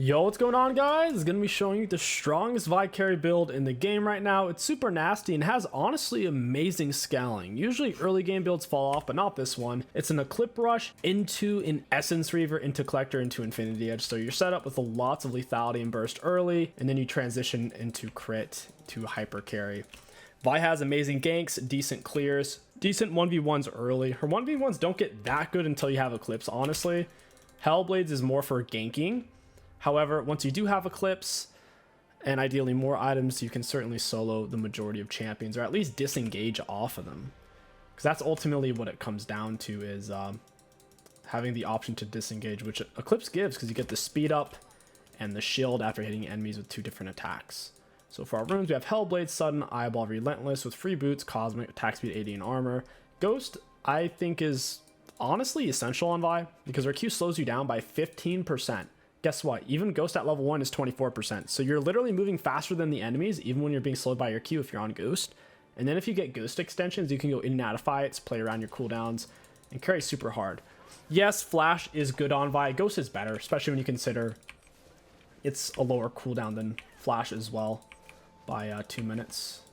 Yo, what's going on, guys? It's gonna be showing you the strongest Vi carry build in the game right now. It's super nasty and has honestly amazing scaling. Usually early game builds fall off, but not this one. It's an Eclipse Rush into an Essence Reaver into Collector into Infinity Edge. So you're set up with lots of lethality and burst early, and then you transition into crit to hyper carry. Vi has amazing ganks, decent clears, decent 1v1s early. Her 1v1s don't get that good until you have Eclipse, honestly. Hellblades is more for ganking. However, once you do have Eclipse, and ideally more items, you can certainly solo the majority of champions, or at least disengage off of them. Because that's ultimately what it comes down to, is having the option to disengage, which Eclipse gives, because you get the speed up and the shield after hitting enemies with 2 different attacks. So for our runes, we have Hellblade, Sudden, Eyeball, Relentless, with free boots, Cosmic, attack speed 80, and armor. Ghost, I think, is honestly essential on Vi, because her Q slows you down by 15%. Guess what? Even Ghost at level 1 is 24%. So you're literally moving faster than the enemies, even when you're being slowed by your Q if you're on Ghost. And then if you get Ghost extensions, you can go in and out of fights, play around your cooldowns, and carry super hard. Yes, Flash is good on Vi. Ghost is better, especially when you consider it's a lower cooldown than Flash as well by 2 minutes.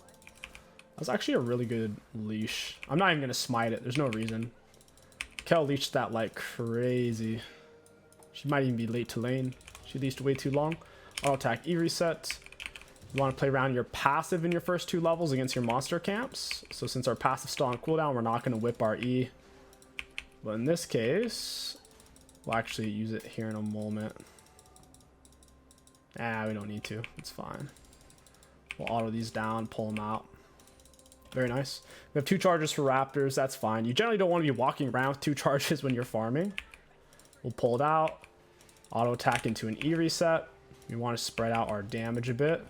That's actually a really good leash. I'm not even going to smite it. There's no reason. Kel leashed that like crazy. She might even be late to lane. She leashed way too long. Auto attack E reset. You want to play around your passive in your first 2 levels against your monster camps. So since our passive's still on cooldown, we're not going to whip our E. But in this case, we'll actually use it here in a moment. We don't need to. It's fine. We'll auto these down, pull them out. Very nice. We have 2 charges for Raptors. That's fine. You generally don't want to be walking around with 2 charges when you're farming. We'll pull it out. Auto attack into an E reset. We want to spread out our damage a bit.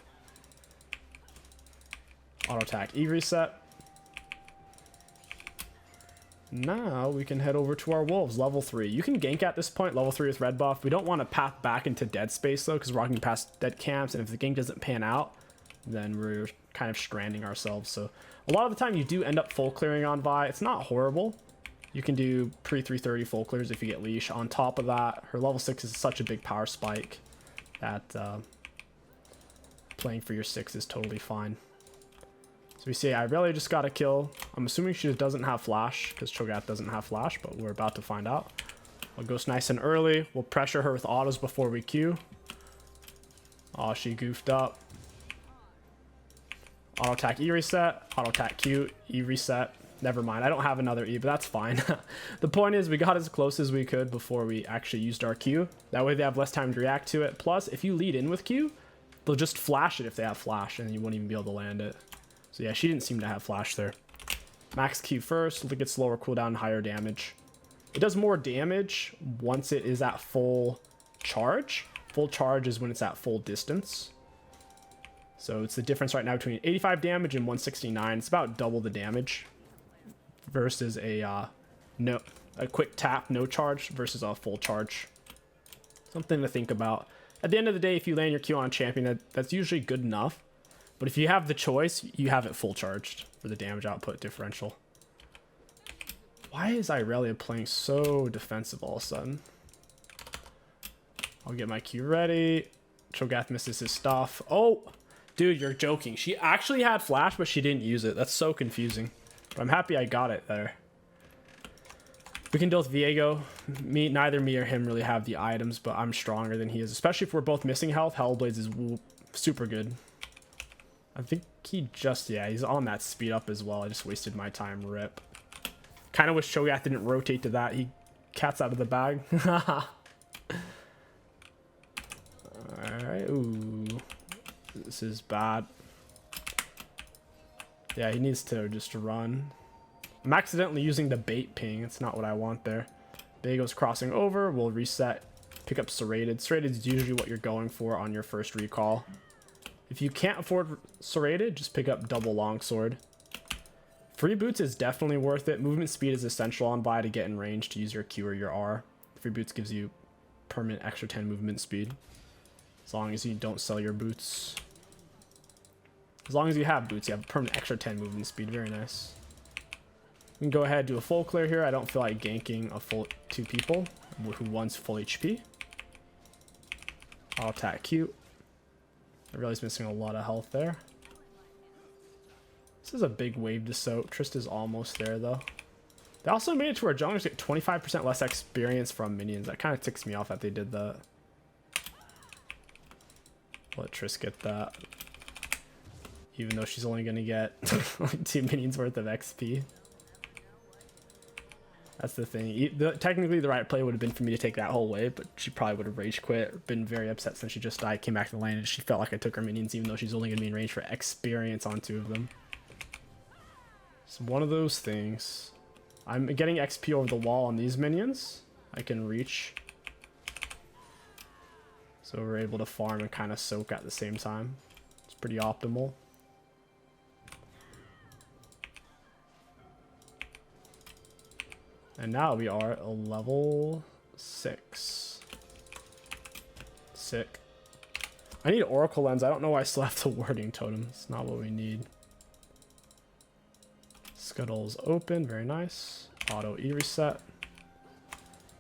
Auto attack E reset. Now we can head over to our wolves, level 3. You can gank at this point, level 3 with red buff. We don't want to path back into dead space though, because we're walking past dead camps, and if the gank doesn't pan out, then we're kind of stranding ourselves. So a lot of the time you do end up full clearing on Vi. It's not horrible. You can do pre-330 full clears if you get leash. On top of that, her level 6 is such a big power spike that playing for your 6 is totally fine. So we see I really just got a kill. I'm assuming she doesn't have flash, because Cho'Gath doesn't have flash, but we're about to find out. We'll go nice and early. We'll pressure her with autos before we Q. Oh, she goofed up. Auto attack E reset. Auto attack Q. E reset. Never mind, I don't have another E, but that's fine. The point is, we got as close as we could before we actually used our Q. That way they have less time to react to it. Plus, if you lead in with Q, they'll just flash it if they have flash, and you won't even be able to land it. So yeah, she didn't seem to have flash there. Max Q first, look at slower cooldown, higher damage. It does more damage once it is at full charge. Full charge is when it's at full distance. So it's the difference right now between 85 damage and 169. It's about double the damage versus a quick tap, no charge, versus a full charge. Something to think about. At the end of the day, if you land your Q on a champion, that's usually good enough. But if you have the choice, you have it full charged for the damage output differential. Why is Irelia playing so defensive all of a sudden? I'll get my Q ready. Cho'Gath misses his stuff. Oh, dude, you're joking. She actually had flash, but she didn't use it. That's so confusing. But I'm happy I got it there. We can deal with Viego. Neither me or him really have the items, but I'm stronger than he is. Especially if we're both missing health. Hellblades is super good. I think he just, yeah, he's on that speed up as well. I just wasted my time. Rip. Kind of wish Cho'Gath didn't rotate to that. He cat's out of the bag. Alright, ooh. This is bad. Yeah, he needs to just run. I'm accidentally using the bait ping. It's not what I want there. Viego's crossing over. We'll reset. Pick up Serrated. Serrated is usually what you're going for on your first recall. If you can't afford Serrated, just pick up double longsword. Free boots is definitely worth it. Movement speed is essential on Vi to get in range to use your Q or your R. Free boots gives you permanent extra 10 movement speed. As long as you don't sell your boots. As long as you have boots, you have a permanent extra 10 movement speed. Very nice. We can go ahead and do a full clear here. I don't feel like ganking a full 2 people who wants full HP. I'll attack Q. I realize missing a lot of health there. This is a big wave to soak. Trista's almost there though. They also made it to where junglers get 25% less experience from minions. That kind of ticks me off that they did that. Let Triss get that. Even though she's only going to get like 2 minions worth of XP. That's the thing. Technically, the right play would have been for me to take that whole wave, but she probably would have rage quit. Been very upset since she just died, came back to the lane, and she felt like I took her minions, even though she's only going to be in range for experience on 2 of them. It's one of those things. I'm getting XP over the wall on these minions. I can reach. So we're able to farm and kind of soak at the same time. It's pretty optimal. And now we are a level 6. Sick. I need Oracle Lens. I don't know why I still have the warding totem. It's not what we need. Scuttle's open. Very nice. Auto E reset.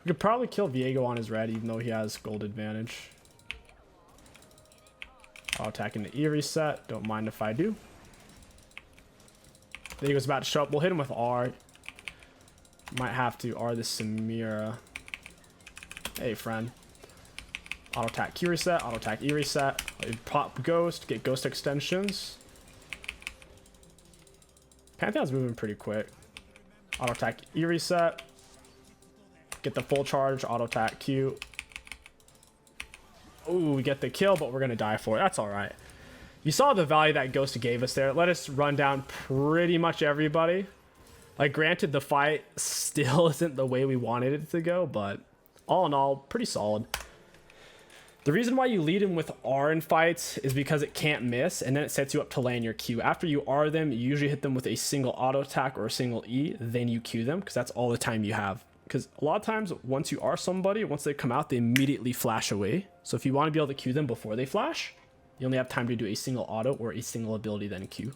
We could probably kill Viego on his red, even though he has gold advantage. Auto attacking the E reset. Don't mind if I do. Viego's about to show up. We'll hit him with R. Might have to R the Samira. Hey, friend. Auto attack Q reset. Auto attack E reset. Pop Ghost. Get Ghost extensions. Pantheon's moving pretty quick. Auto attack E reset. Get the full charge. Auto attack Q. Ooh, we get the kill, but we're going to die for it. That's all right. You saw the value that Ghost gave us there. Let us run down pretty much everybody. Like, granted, the fight still isn't the way we wanted it to go, but all in all, pretty solid. The reason why you lead him with R in fights is because it can't miss, and then it sets you up to land your Q. After you R them, you usually hit them with a single auto attack or a single E, then you Q them, because that's all the time you have. Because a lot of times, once you R somebody, once they come out, they immediately flash away. So if you want to be able to Q them before they flash, you only have time to do a single auto or a single ability, then Q.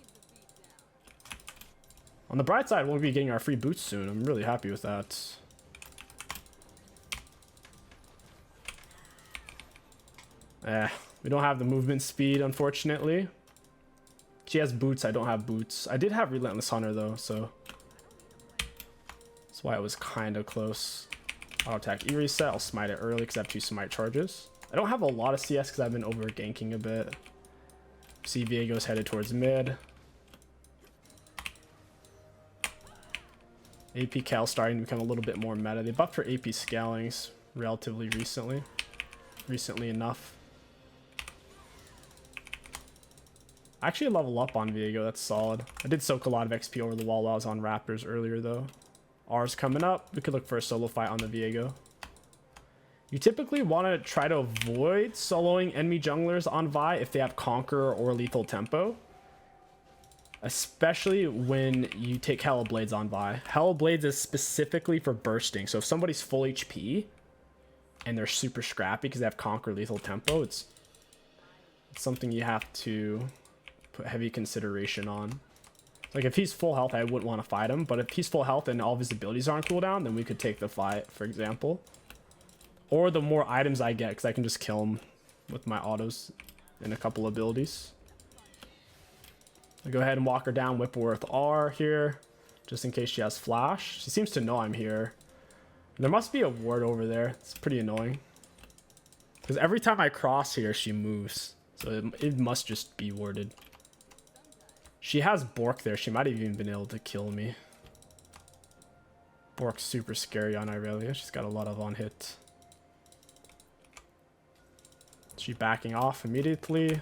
On the bright side, we'll be getting our free boots soon. I'm really happy with that. We don't have the movement speed, unfortunately. She has boots. I don't have boots. I did have Relentless Hunter, though, so that's why it was kind of close. Auto attack E reset. I'll smite it early because I have 2 smite charges. I don't have a lot of CS because I've been over ganking a bit. See, Viego's headed towards mid. AP Cal starting to become a little bit more meta. They buffed her AP scalings relatively recently. Recently enough. I actually level up on Viego. That's solid. I did soak a lot of XP over the wall while I was on Raptors earlier, though. R's coming up. We could look for a solo fight on the Viego. You typically want to try to avoid soloing enemy junglers on Vi if they have Conqueror or Lethal Tempo. Especially when you take Hella Blades on Vi. Hella Blades is specifically for bursting. So if somebody's full HP and they're super scrappy because they have Conquer Lethal Tempo, it's something you have to put heavy consideration on. Like if he's full health, I wouldn't want to fight him. But if he's full health and all of his abilities are on cooldown, then we could take the fight, for example. Or the more items I get, because I can just kill him with my autos and a couple abilities. I'll go ahead and walk her down, whip her with R here, just in case she has flash. She seems to know I'm here. There must be a ward over there. It's pretty annoying. Because every time I cross here, she moves. So it must just be warded. She has Bork there. She might have even been able to kill me. Bork's super scary on Irelia. She's got a lot of on-hit. She backing off immediately.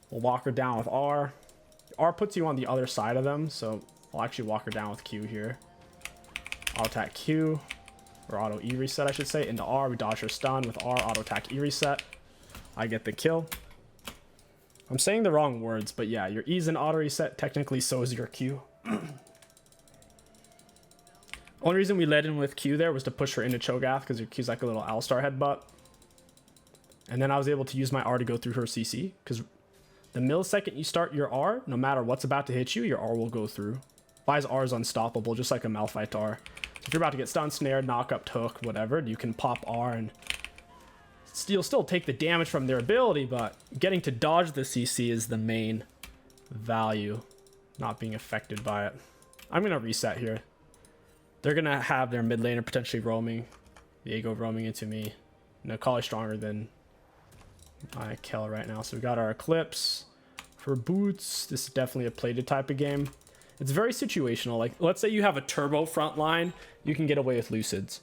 We'll walk her down with R. R puts you on the other side of them, so I'll actually walk her down with Q here. Auto attack Q, or auto E reset I should say, into R. We dodge her stun with R, auto attack E reset. I get the kill. I'm saying the wrong words, but yeah, your E's an auto reset, technically so is your Q. Only reason we led in with Q there was to push her into Cho'Gath, because your Q's like a little Alistar headbutt. And then I was able to use my R to go through her CC, because the millisecond you start your R, no matter what's about to hit you, your R will go through. Vi's R is unstoppable, just like a Malphite R. So if you're about to get stun, snared, knock up, hook, whatever, you can pop R and You'll still take the damage from their ability, but getting to dodge the CC is the main value, not being affected by it. I'm going to reset here. They're going to have their mid laner potentially roaming. Viego roaming into me. Akali stronger than my Kel right now. So we got our Eclipse for boots. This is definitely a plated type of game. It's very situational. Like, let's say you have a turbo front line, you can get away with Lucids.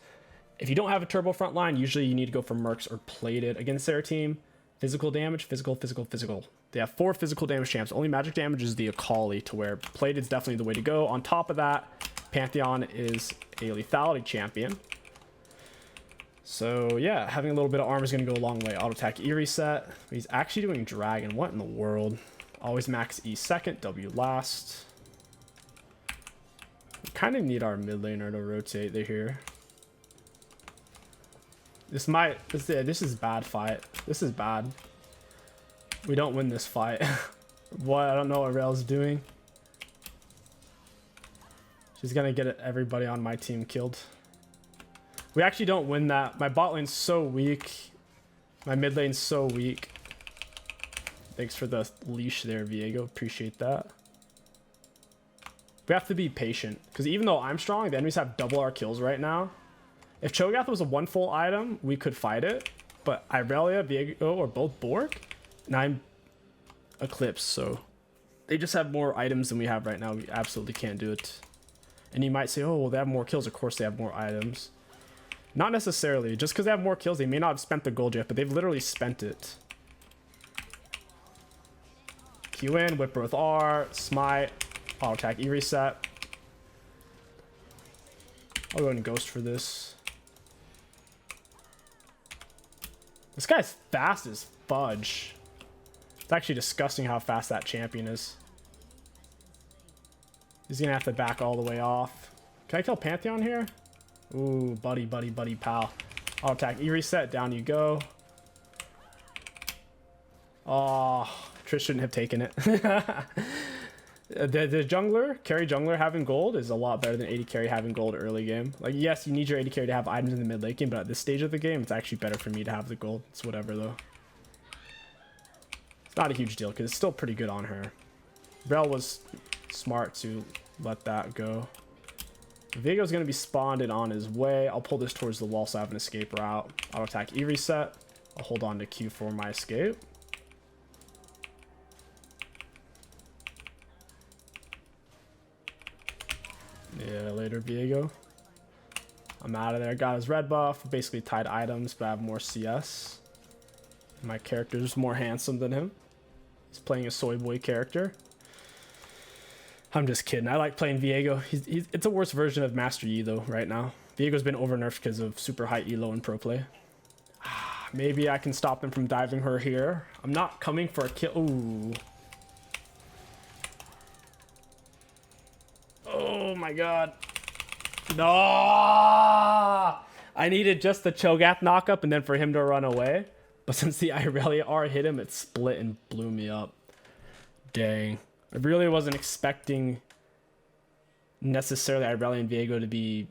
If you don't have a turbo front line, usually you need to go for Mercs or plated against their team. Physical damage, physical, physical, physical. They have 4 physical damage champs. Only magic damage is the Akali, to where plated is definitely the way to go. On top of that, Pantheon is a lethality champion. So yeah, having a little bit of armor is going to go a long way. Auto attack E reset. He's actually doing dragon. What in the world? Always max E second, W last. We kind of need our mid laner to rotate here. This is bad fight. This is bad. We don't win this fight. Boy, I don't know what Rael's doing. She's gonna get everybody on my team killed. We actually don't win that. My bot lane's so weak. My mid lane's so weak. Thanks for the leash there, Viego. Appreciate that. We have to be patient, because even though I'm strong, the enemies have double our kills right now. If Cho'Gath was a 1 full item, we could fight it. But Irelia, Viego are both Bork, and I'm Eclipse, so they just have more items than we have right now. We absolutely can't do it. And you might say, oh, well, they have more kills. Of course they have more items. Not necessarily. Just because they have more kills, they may not have spent the gold yet, but they've literally spent it. Q in, whip both R, smite, auto attack E reset. I'll go ahead and ghost for this. This guy's fast as fudge. It's actually disgusting how fast that champion is. He's gonna have to back all the way off. Can I kill Pantheon here? Ooh, buddy, buddy, buddy, pal. Auto attack E reset, down you go. Oh, Trish shouldn't have taken it. The jungler, carry jungler having gold is a lot better than AD carry having gold early game. Like, yes, you need your AD carry to have items in the mid late game, but at this stage of the game, it's actually better for me to have the gold. It's whatever, though. It's not a huge deal, because it's still pretty good on her. Rel was smart to let that go. Viego's going to be spawned and on his way. I'll pull this towards the wall so I have an escape route. Auto attack E reset. I'll hold on to Q for my escape. Yeah, later, Viego. I'm out of there. Got his red buff. Basically tied items, but I have more CS. My character's more handsome than him. He's playing a soy boy character. I'm just kidding. I like playing Viego. It's a worse version of Master Yi, though, right now. Viego's been over-nerfed because of super high elo and pro play. Maybe I can stop them from diving her here. I'm not coming for a kill. Ooh. Oh my god. No! I needed just the Cho'Gath knockup and then for him to run away. But since the Irelia R hit him, it split and blew me up. Dang. I really wasn't expecting necessarily Irelia and Viego to be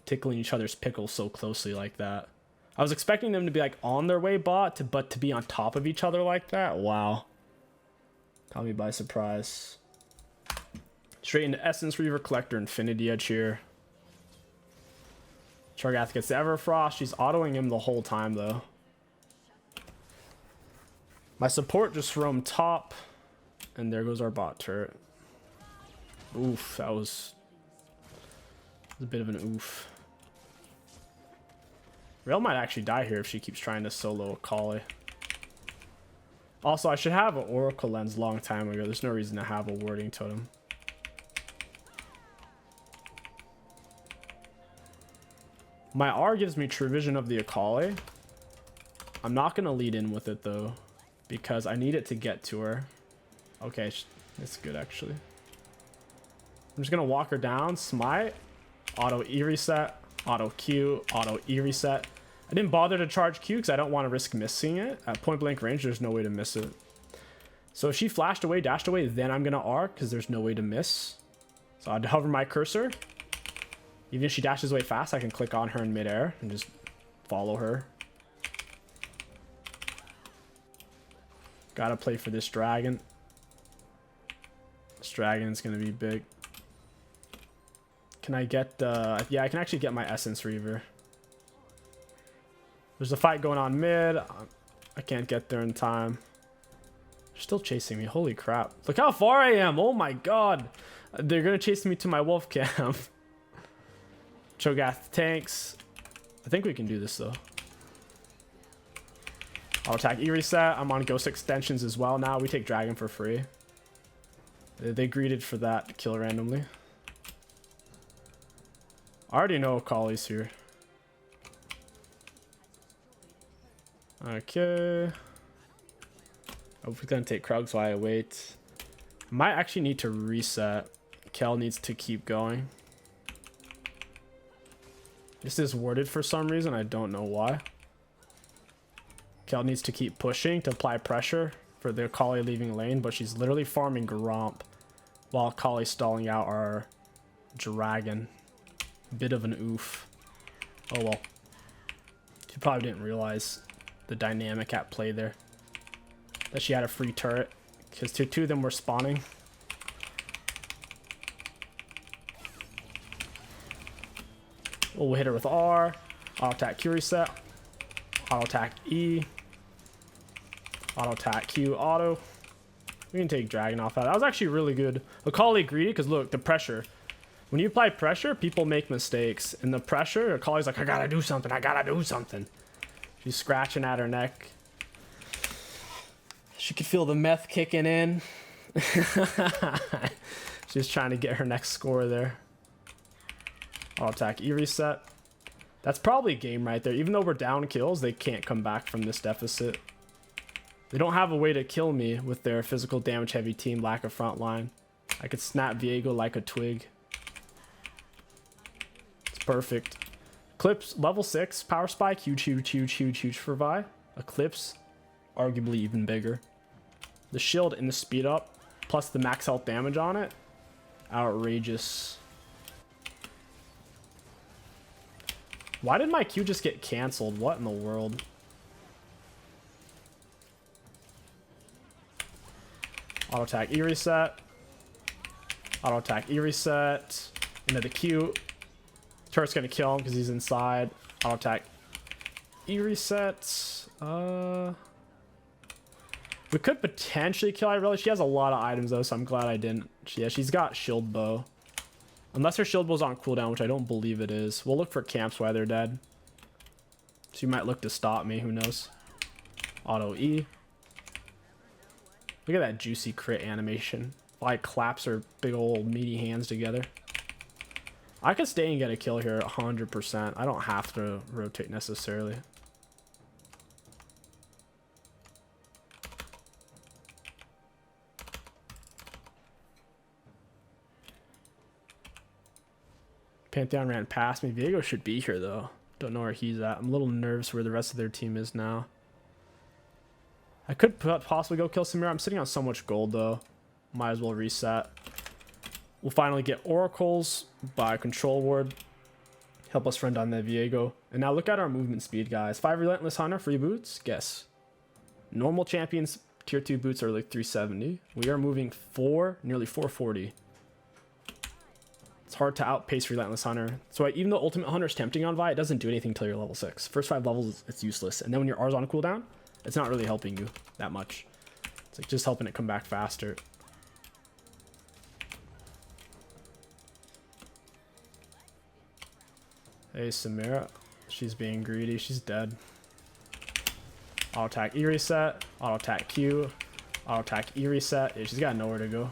tickling each other's pickles so closely like that. I was expecting them to be like on their way bot, but to be on top of each other like that? Wow. Caught me by surprise. Straight into Essence Reaver, Collector, Infinity Edge here. Cho'Gath gets the Everfrost. She's autoing him the whole time, though. My support just roamed top. And there goes our bot turret. Oof, that was a bit of an oof. Rael might actually die here if she keeps trying to solo Akali. Also, I should have an Oracle Lens a long time ago. There's no reason to have a Warding Totem. My R gives me true vision of the Akali. I'm not going to lead in with it, though, because I need it to get to her. Okay, it's good, actually. I'm just going to walk her down, smite, auto E reset, auto Q, auto E reset. I didn't bother to charge Q because I don't want to risk missing it. At point blank range, there's no way to miss it. So if she flashed away, dashed away, then I'm going to R because there's no way to miss. So I'd hover my cursor. Even if she dashes away fast, I can click on her in midair and just follow her. Gotta play for this dragon. This dragon's gonna be big. Can I get yeah, I can actually get my Essence Reaver. There's a fight going on mid. I can't get there in time. They're still chasing me. Holy crap. Look how far I am. Oh my god. They're gonna chase me to my wolf camp. Cho'Gath tanks. I think we can do this though. I'll attack E-Reset. I'm on Ghost Extensions as well now. We take Dragon for free. They greeted for that kill randomly. I already know Akali's here. Okay. Oh, we're gonna take Krugs while I wait. Might actually need to reset. Kel needs to keep going. This is worded for some reason. I don't know why. Kel needs to keep pushing to apply pressure for the Akali leaving lane, but she's literally farming Gromp while Akali's stalling out our dragon. Bit of an oof. Oh well. She probably didn't realize the dynamic at play there. That she had a free turret. Because two of them were spawning. We'll hit her with R. Auto attack Q reset. Auto attack E. Auto attack Q auto. We can take Dragon off that. That was actually really good. Akali greedy because look, the pressure. When you apply pressure, people make mistakes. And the pressure, Akali's like, I gotta do something. I gotta do something. She's scratching at her neck. She could feel the meth kicking in. She's trying to get her next score there. I'll attack E reset. That's probably game right there. Even though we're down kills, they can't come back from this deficit. They don't have a way to kill me with their physical damage heavy team, lack of front line. I could snap Viego like a twig. It's perfect. Eclipse level 6 power spike, huge for Vi. Eclipse, arguably even bigger. The shield and the speed up, plus the max health damage on it, outrageous. Why did my Q just get canceled? What in the world? Auto attack E reset. Auto attack E reset. Into the Q. Turret's gonna kill him because he's inside. Auto attack E reset. We could potentially kill Irelia. She has a lot of items though, so I'm glad I didn't. Yeah, she's got shield bow. Unless her shield bow's on cooldown, which I don't believe it is. We'll look for camps while they're dead. She might look to stop me, who knows. Auto E. Look at that juicy crit animation. Like claps her big old meaty hands together. I could stay and get a kill here 100%. I don't have to rotate necessarily. Pantheon ran past me. Viego should be here though. Don't know where he's at. I'm a little nervous where the rest of their team is now. I could possibly go kill Samira. I'm sitting on so much gold though. Might as well reset. We'll finally get oracles by control ward. Help us friend on the Viego. And now look at our movement speed, guys. 5 Relentless Hunter, free boots. Guess. Normal champions tier 2 boots are like 370. We are moving nearly 440. It's hard to outpace Relentless Hunter. So even though Ultimate Hunter is tempting on Vi, it doesn't do anything until you're level 6. First 5 levels, it's useless. And then when your R's on cooldown, it's not really helping you that much. It's like just helping it come back faster. Hey, Samira. She's being greedy. She's dead. Auto attack E reset. Auto attack Q. Auto attack E reset. Yeah, she's got nowhere to go.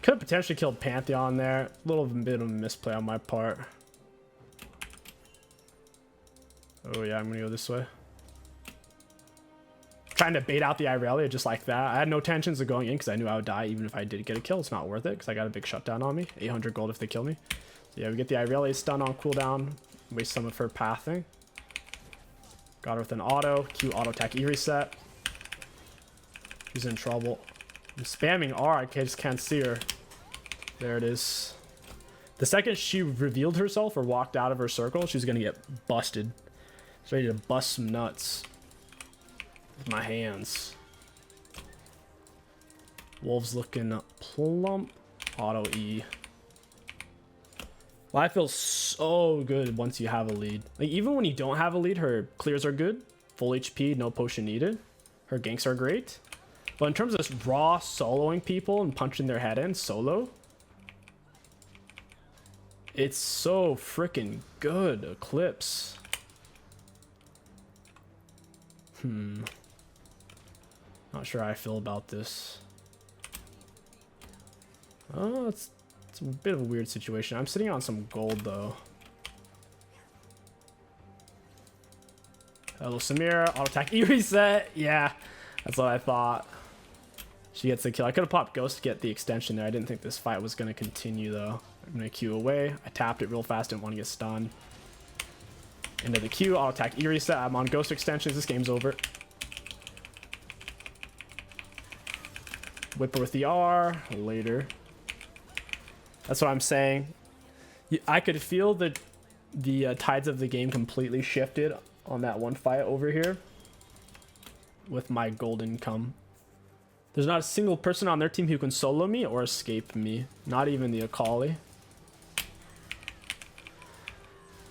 Could have potentially killed Pantheon there. A little bit of a misplay on my part. Oh yeah, I'm gonna go this way. Trying to bait out the Irelia just like that. I had no intentions of going in because I knew I would die even if I did get a kill. It's not worth it because I got a big shutdown on me. 800 gold if they kill me. So yeah, we get the Irelia stun on cooldown. Waste some of her pathing. Got her with an auto. Q auto attack E reset. She's in trouble. I'm spamming R. I just can't see her. There it is. The second she revealed herself or walked out of her circle, she's gonna get busted. She's ready to bust some nuts. with my hands. Wolves looking plump. Auto E. Life feels so good once you have a lead. Like, even when you don't have a lead, her clears are good. Full HP, no potion needed. Her ganks are great. But in terms of just raw soloing people and punching their head in solo, it's so freaking good. Eclipse. Not sure how I feel about this. Oh, it's a bit of a weird situation. I'm sitting on some gold though. Hello, Samira. Auto attack E reset. Yeah, that's what I thought. She gets the kill. I could have popped Ghost to get the extension there. I didn't think this fight was going to continue though. I'm going to Q away. I tapped it real fast. Didn't want to get stunned. Into the Q. Auto attack E reset. I'm on Ghost extensions. This game's over. Whipper with the R. Later. That's what I'm saying. I could feel the tides of the game completely shifted on that one fight over here with my gold income. There's not a single person on their team who can solo me or escape me. Not even the Akali.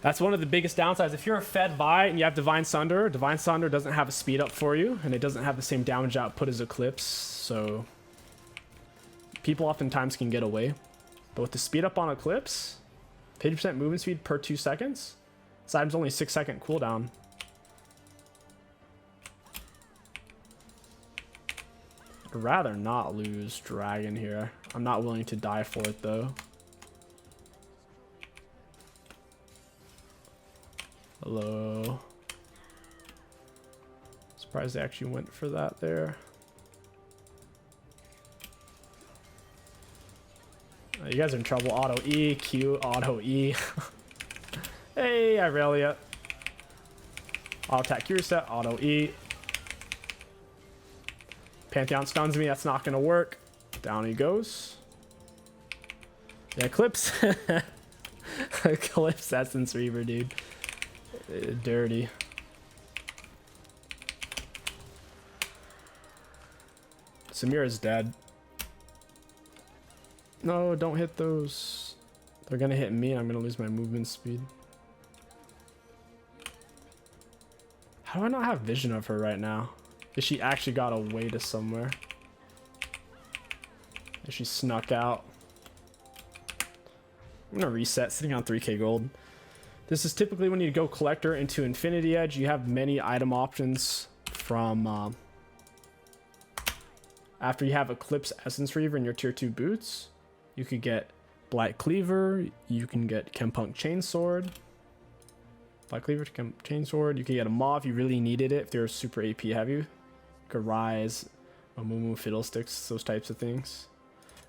That's one of the biggest downsides. If you're a Fed Vi and you have Divine Sunder doesn't have a speed up for you, and it doesn't have the same damage output as Eclipse, so people oftentimes can get away. But with the speed up on Eclipse, 50% movement speed per 2 seconds, this item's only 6-second cooldown. I'd rather not lose Dragon here. I'm not willing to die for it though. Hello. Surprised they actually went for that there. You guys are in trouble. Auto E, Q, auto E. Hey, Irelia. Auto attack, Q reset, auto E. Pantheon stuns me. That's not going to work. Down he goes. Yeah, Eclipse. Eclipse Essence Reaver, dude. Dirty. Samira's dead. No, don't hit those. They're gonna hit me. I'm gonna lose my movement speed. How do I not have vision of her right now? Is she actually got away to somewhere? Is she snuck out? I'm gonna reset, sitting on 3k gold. This is typically when you go collector into Infinity Edge. You have many item options from after you have Eclipse Essence Reaver in your tier 2 boots. You could get Black Cleaver, you can get Chempunk Chainsword. Black Cleaver, Chainsword, you can get a Maw if you really needed it, if they're super AP heavy. You could Rise, Amumu, Fiddlesticks, those types of things.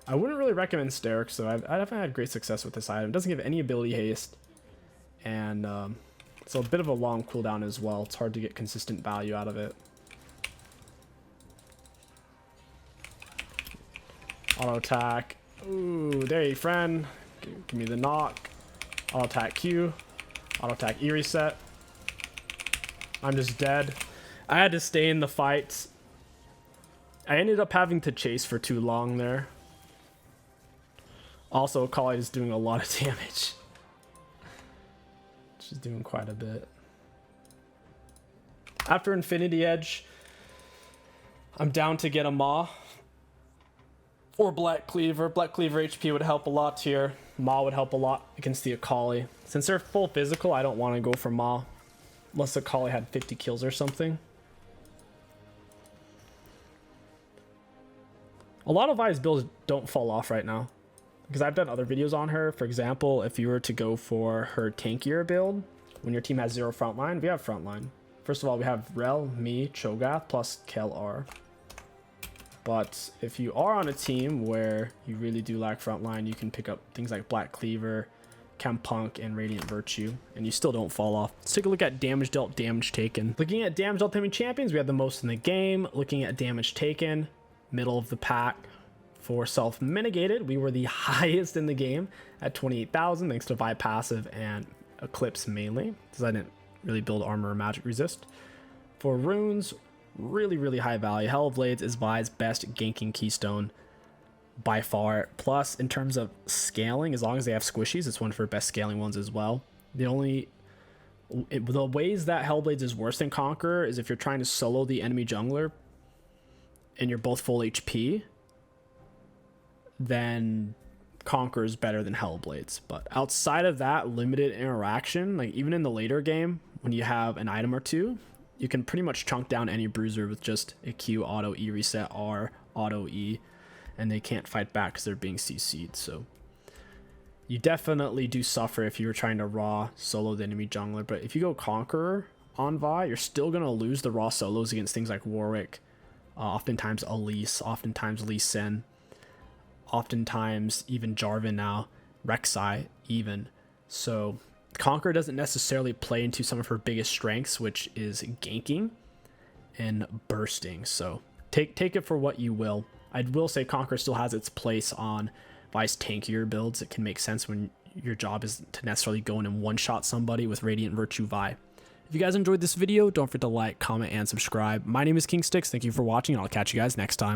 I wouldn't really recommend Sterix though. I haven't had great success with this item. It doesn't give any ability haste. And it's a bit of a long cooldown as well. It's hard to get consistent value out of it. Auto attack. Ooh, there you friend. Give me the knock. Auto attack Q. Auto attack E reset. I'm just dead. I had to stay in the fight. I ended up having to chase for too long there. Also, Akali is doing a lot of damage. She's doing quite a bit. After Infinity Edge, I'm down to get a Maw. Or Black Cleaver. Black Cleaver HP would help a lot here. Maw would help a lot against the Akali. Since they're full physical, I don't want to go for Maw. Unless Akali had 50 kills or something. A lot of Vi's builds don't fall off right now. Because I've done other videos on her. For example, if you were to go for her tankier build, when your team has 0 frontline, we have frontline. First of all, we have Rel, me, Cho'Gath, plus Kel R. But if you are on a team where you really do lack frontline, you can pick up things like Black Cleaver, Chempunk, and Radiant Virtue, and you still don't fall off. Let's take a look at damage dealt, damage taken. Looking at damage dealt timing champions, we have the most in the game. Looking at damage taken, middle of the pack. For self-mitigated, we were the highest in the game at 28,000, thanks to Vi passive and Eclipse mainly, because I didn't really build armor or magic resist. For runes, really high value. Hellblades is Vi's best ganking keystone by far. Plus, in terms of scaling, as long as they have squishies, it's one of her best scaling ones as well. The ways that Hellblades is worse than Conqueror is if you're trying to solo the enemy jungler and you're both full HP, then Conqueror is better than Hellblades. But outside of that limited interaction, like even in the later game, when you have an item or two, you can pretty much chunk down any bruiser with just a Q, auto E, reset R, auto E, and they can't fight back because they're being CC'd. So you definitely do suffer if you were trying to raw solo the enemy jungler. But if you go Conqueror on Vi, you're still going to lose the raw solos against things like Warwick, oftentimes Elise, oftentimes Lee Sin, oftentimes even Jarvan now, Rek'Sai even. So Conqueror doesn't necessarily play into some of her biggest strengths, which is ganking and bursting. So take it for what you will. I will say Conqueror still has its place on Vi's tankier builds. It can make sense when your job is to necessarily go in and one-shot somebody with Radiant Virtue Vi. If you guys enjoyed this video, don't forget to like, comment, and subscribe. My name is King Sticks. Thank you for watching, and I'll catch you guys next time.